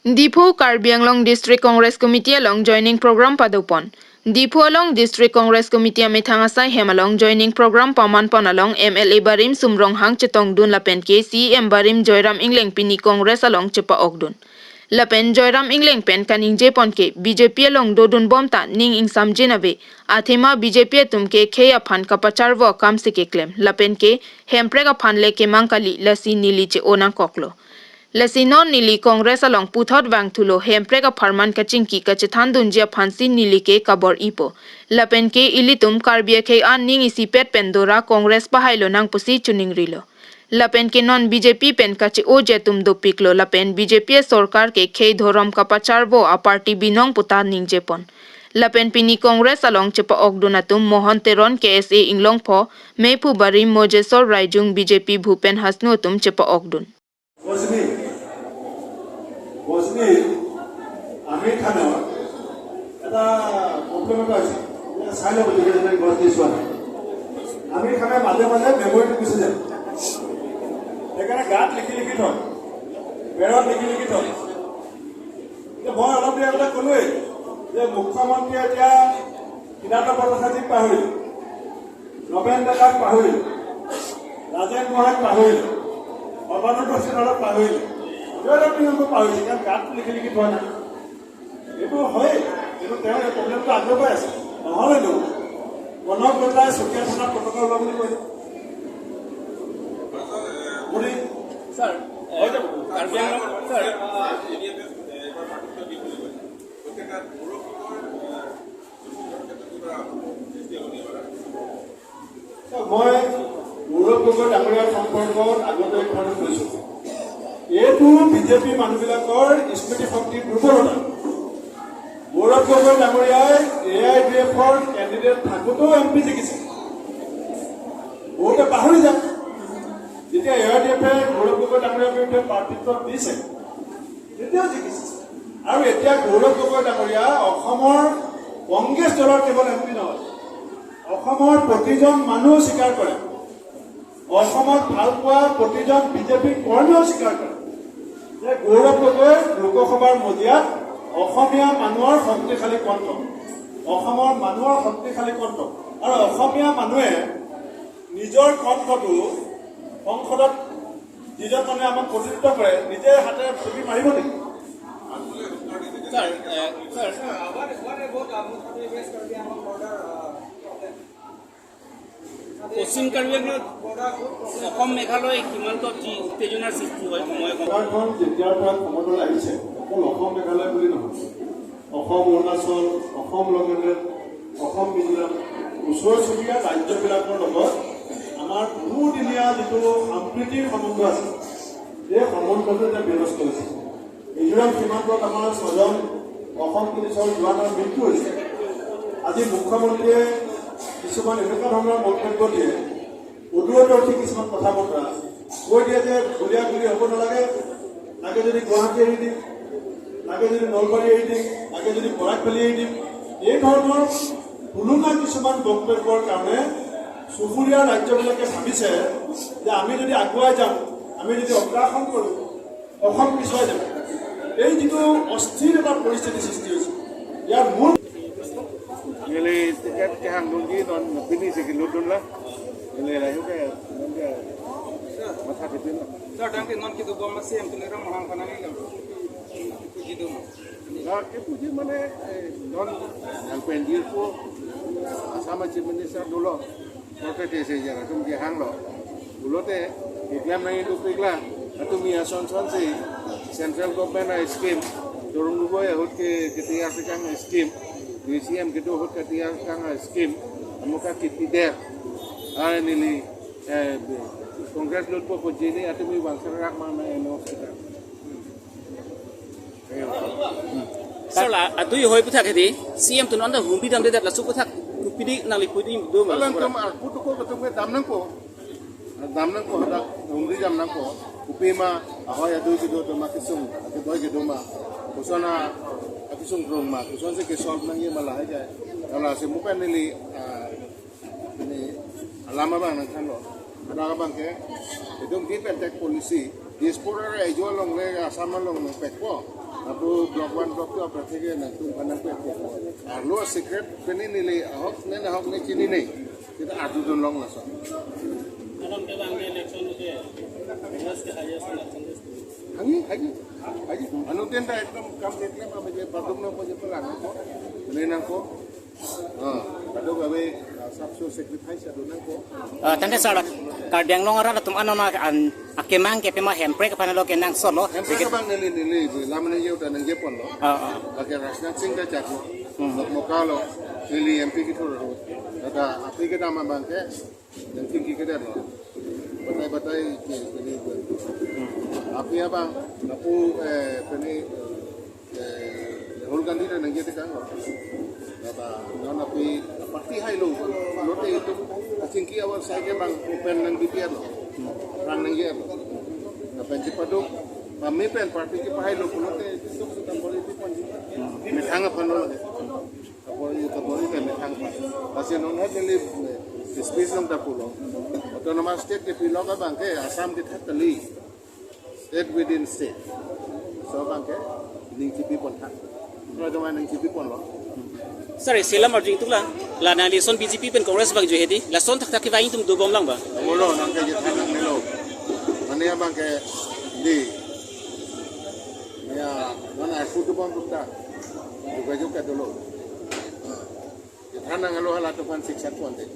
Dipo Karbi Anglong District Congress Committee along joining program padupon. Dipo along District Congress Committee amethangasai hemalong joining program pamanpon along MLA Barim Sumrong Hang Chetong Dun Lapen ke CM Barim Joyram Ingleng Pini Congress along Chepa Ogdun. Lapen Joyram Ingleng pen kaning Jepon ke BJP along Dodun Bomta Ning Ing Samjinabe Athema BJP tumke Kheya Phan Kapacharvo Kam se ke claim Lapen ke Hemprega Phan le ke Mangkali Lasi Nili che Onang Koklo. Lasinon nili Congress along puthot wang thulo hemprega farman kachingki kachethan dunjia phansi nili ke kabor ipo lapen ke ilitum karbia ke an ning isi pet pendora Congress pahailo nang pusi chuning rilo lapen ke non BJP pen kache o jetum do piklo lapen BJP sarkar ke khei dhoram kapacharbo a party binong puta ning jepon lapen pini Congress along chepa ogdunatum mohanteron KSA inglong pho mepu bari mojesor raijung BJP Bhupen Hasnutum chepa ogdun বসনি আমি খানা এটা problem এটা আছে চাই ল'ব লাগে গছ দি চোৱা আমি খানা মাজে মাজে মেমৰিটো গুচি যায় সেইকাৰণে গাত লিখি লিখি থয় বেৰত লিখি লিখি থয় মই অলপ দেৰি আগতে ক'লোৱেই যে মুখ্যমন্ত্ৰীয়ে এতিয়া কিতাপ বৰসাজীক পাহৰিল নবেন ডেকাক পাহৰিল ৰাজেন গোহাঁইক পাহৰিল সৰ্বানন্দ সোণোৱালক পাহৰিল পাহৰিছে কাৰণ গাত লিখি লিখি থোৱা নাই এইটো হয় কিন্তু তেওঁ এই প্ৰব্লেমটো আগৰ পৰাই আছে নহ'লেনো গণক বদলাই চকীয়া থানাত পতাকা ওলোৱা বুলি কৈছে ছাৰ হৈ যাব মই গৌৰৱ গগৈ ডাঙৰীয়াৰ সম্পৰ্কত আগতে কথা কৈছোঁ এইটো বিজেপি মানুহবিলাকৰ স্মৃতি শক্তিৰ দুৰ্বলতা গৌৰৱ গগৈ ডাঙৰীয়াই AIDFৰ কেণ্ডিডেট থাকোঁতেও MP জিকিছে বহুতে পাহৰি যায় যেতিয়া AIDFে গৌৰৱ গগৈ ডাঙৰীয়াৰ বিৰুদ্ধে প্ৰাৰ্থিত্ব দিছে তেতিয়াও জিকিছে আৰু এতিয়া গৌৰৱ গগৈ ডাঙৰীয়া অসমৰ কংগ্ৰেছ দলৰ কেৱল MP নহয় অসমৰ প্ৰতিজন মানুহ স্বীকাৰ কৰে অসমত ভাল পোৱা প্ৰতিজন বিজেপি কৰ্মীও স্বীকাৰ কৰে যে গৌৰৱ গগৈ লোকসভাৰ মজিয়াত অসমীয়া মানুহৰ শক্তিশালী কণ্ঠ অসমৰ মানুহৰ শক্তিশালী কণ্ঠ আৰু অসমীয়া মানুহে নিজৰ কণ্ঠটো সংসদত যিজন মানুহে আমাক প্ৰতিনিধিত্ব কৰে নিজে হাতে ছবি মাৰিব নেকি পশ্চিম কাৰ্বি অসম মেঘালয় সীমান্ত যি উত্তেজনাৰ সৃষ্টি হয় চৰকাৰখন যেতিয়াৰ পৰা ক্ষমতালৈ আহিছে অকল অসম মেঘালয় বুলি নহয় অসম অৰুণাচল অসম নাগালেণ্ড অসম মিজোৰাম ওচৰ চুবুৰীয়া ৰাজ্যবিলাকৰ লগত আমাৰ বহুদিনীয়া যিটো সাম্প্ৰীতিৰ সম্বন্ধ আছে এই সম্বন্ধটো এতিয়া বিনষ্ট হৈছে মিজোৰাম সীমান্তত আমাৰ 6জন অসম পুলিচৰ জোৱানৰ মৃত্যু হৈছে আজি মুখ্যমন্ত্ৰীয়ে কিছুমান এনেকুৱা ধৰণৰ মন্তব্য দিয়ে উদূৰদৰ্শী কিছুমান কথা বতৰা কৈ দিয়ে যে গুলীয়াগুলি হ'ব নালাগে লাগে যদি গুৱাহাটী এৰি দিম লাগে যদি নলবাৰী এৰি দিম লাগে যদি বৰাকভেলী এৰি দিম এই ধৰণৰ তুলনা কিছুমান বক্তব্যৰ কাৰণে চুবুৰীয়া ৰাজ্যবিলাকে ভাবিছে যে আমি যদি আগুৱাই যাম আমি যদি অগ্ৰাসন কৰোঁ অসম পিছুৱাই যাব এই যিটো অস্থিৰ এটা পৰিস্থিতি সৃষ্টি হৈছে ইয়াৰ মূল Ele tiket ke hang dungki don pini sikilud dun lah. Ele rayu ke nanti masa dipin lah. Sir, dang non kita bom masih yang kena mahang kanan ini lah. Puji tu. Nah, ke puji mana don yang pendir ko sama chief minister dulu. Kote desa jaga tum ke hang lo. Dulu te iklam nang itu iklam. Atu mi ason si central government scheme. Dorong dulu ya hut ke ketiak sekarang scheme. DCM gitu hut ketiak sekarang scheme. Amuka kitider. Nili Congress lut po jini atu mi bangsa rak mana eno kita. Sir lah, atu yo hoi putak hedi. CM tu nanda humpi dam dedat lasu putak. Kupidi nali pudi do mal. Kalau tum putu ko betul ke damnang ko ada humri damnang ko. Upima ahoy adu gitu tu makisung atu boy gitu ma. Kusana akisung rong ma. Kusan se ke solve nang ye malah aja. Kalau semukan nili ini alama bang nang kan lo. Ada bang ke itu kita tek polisi diaspora ay jual long le asama long pekpo abu blok 1 blok 2 apa thege na tum panang pekpo arlo secret peni nile ahok ne chini nei kita adu don long na so along ke bang election ke Congress ke highest election haji anu tenda ekdom complete le ba je padum no je pelang ko nenang ko kado gawe sabso sacrifice adu nang ko tante sala kardeng long ara tum anona an akemang ke pema hempre ke panalo ke nang solo Hempel bang nili lamane yeu dan nang Jepon lo lagi rasna sing da jago mo kalo nili MP ki thoro ada api ke nama bang ke dan tinggi ke dar lo batai ini api abang napu peni Rahul Gandhi dan nang Jepon kan lo ada non api parti hai lo lote itu tinggi awal saya bang open nang BPR lo rang nang Jepon Penci padu, kami pen parti kita hai lo pulau te itu sudah politik pun, metang apa nol, politik metang apa, pasien non hat nili space nong tak pulau, autonomous state ke pulau ka bangke Assam kita teli, state within state, so bangke ning cipi pun tak, kalau cuma ning cipi pun lo. Sorry, sila marjing tu lah. Lana lison BJP pen Congress bagi jo hedi. Lason tak tak kivain tum dubom lang ba? Ulo nang kaya tanang nilo. Mana yang bangke di, ya mana aku tu bang kita, juga dulu. Tanang alo halat tu pan siksa pun deh.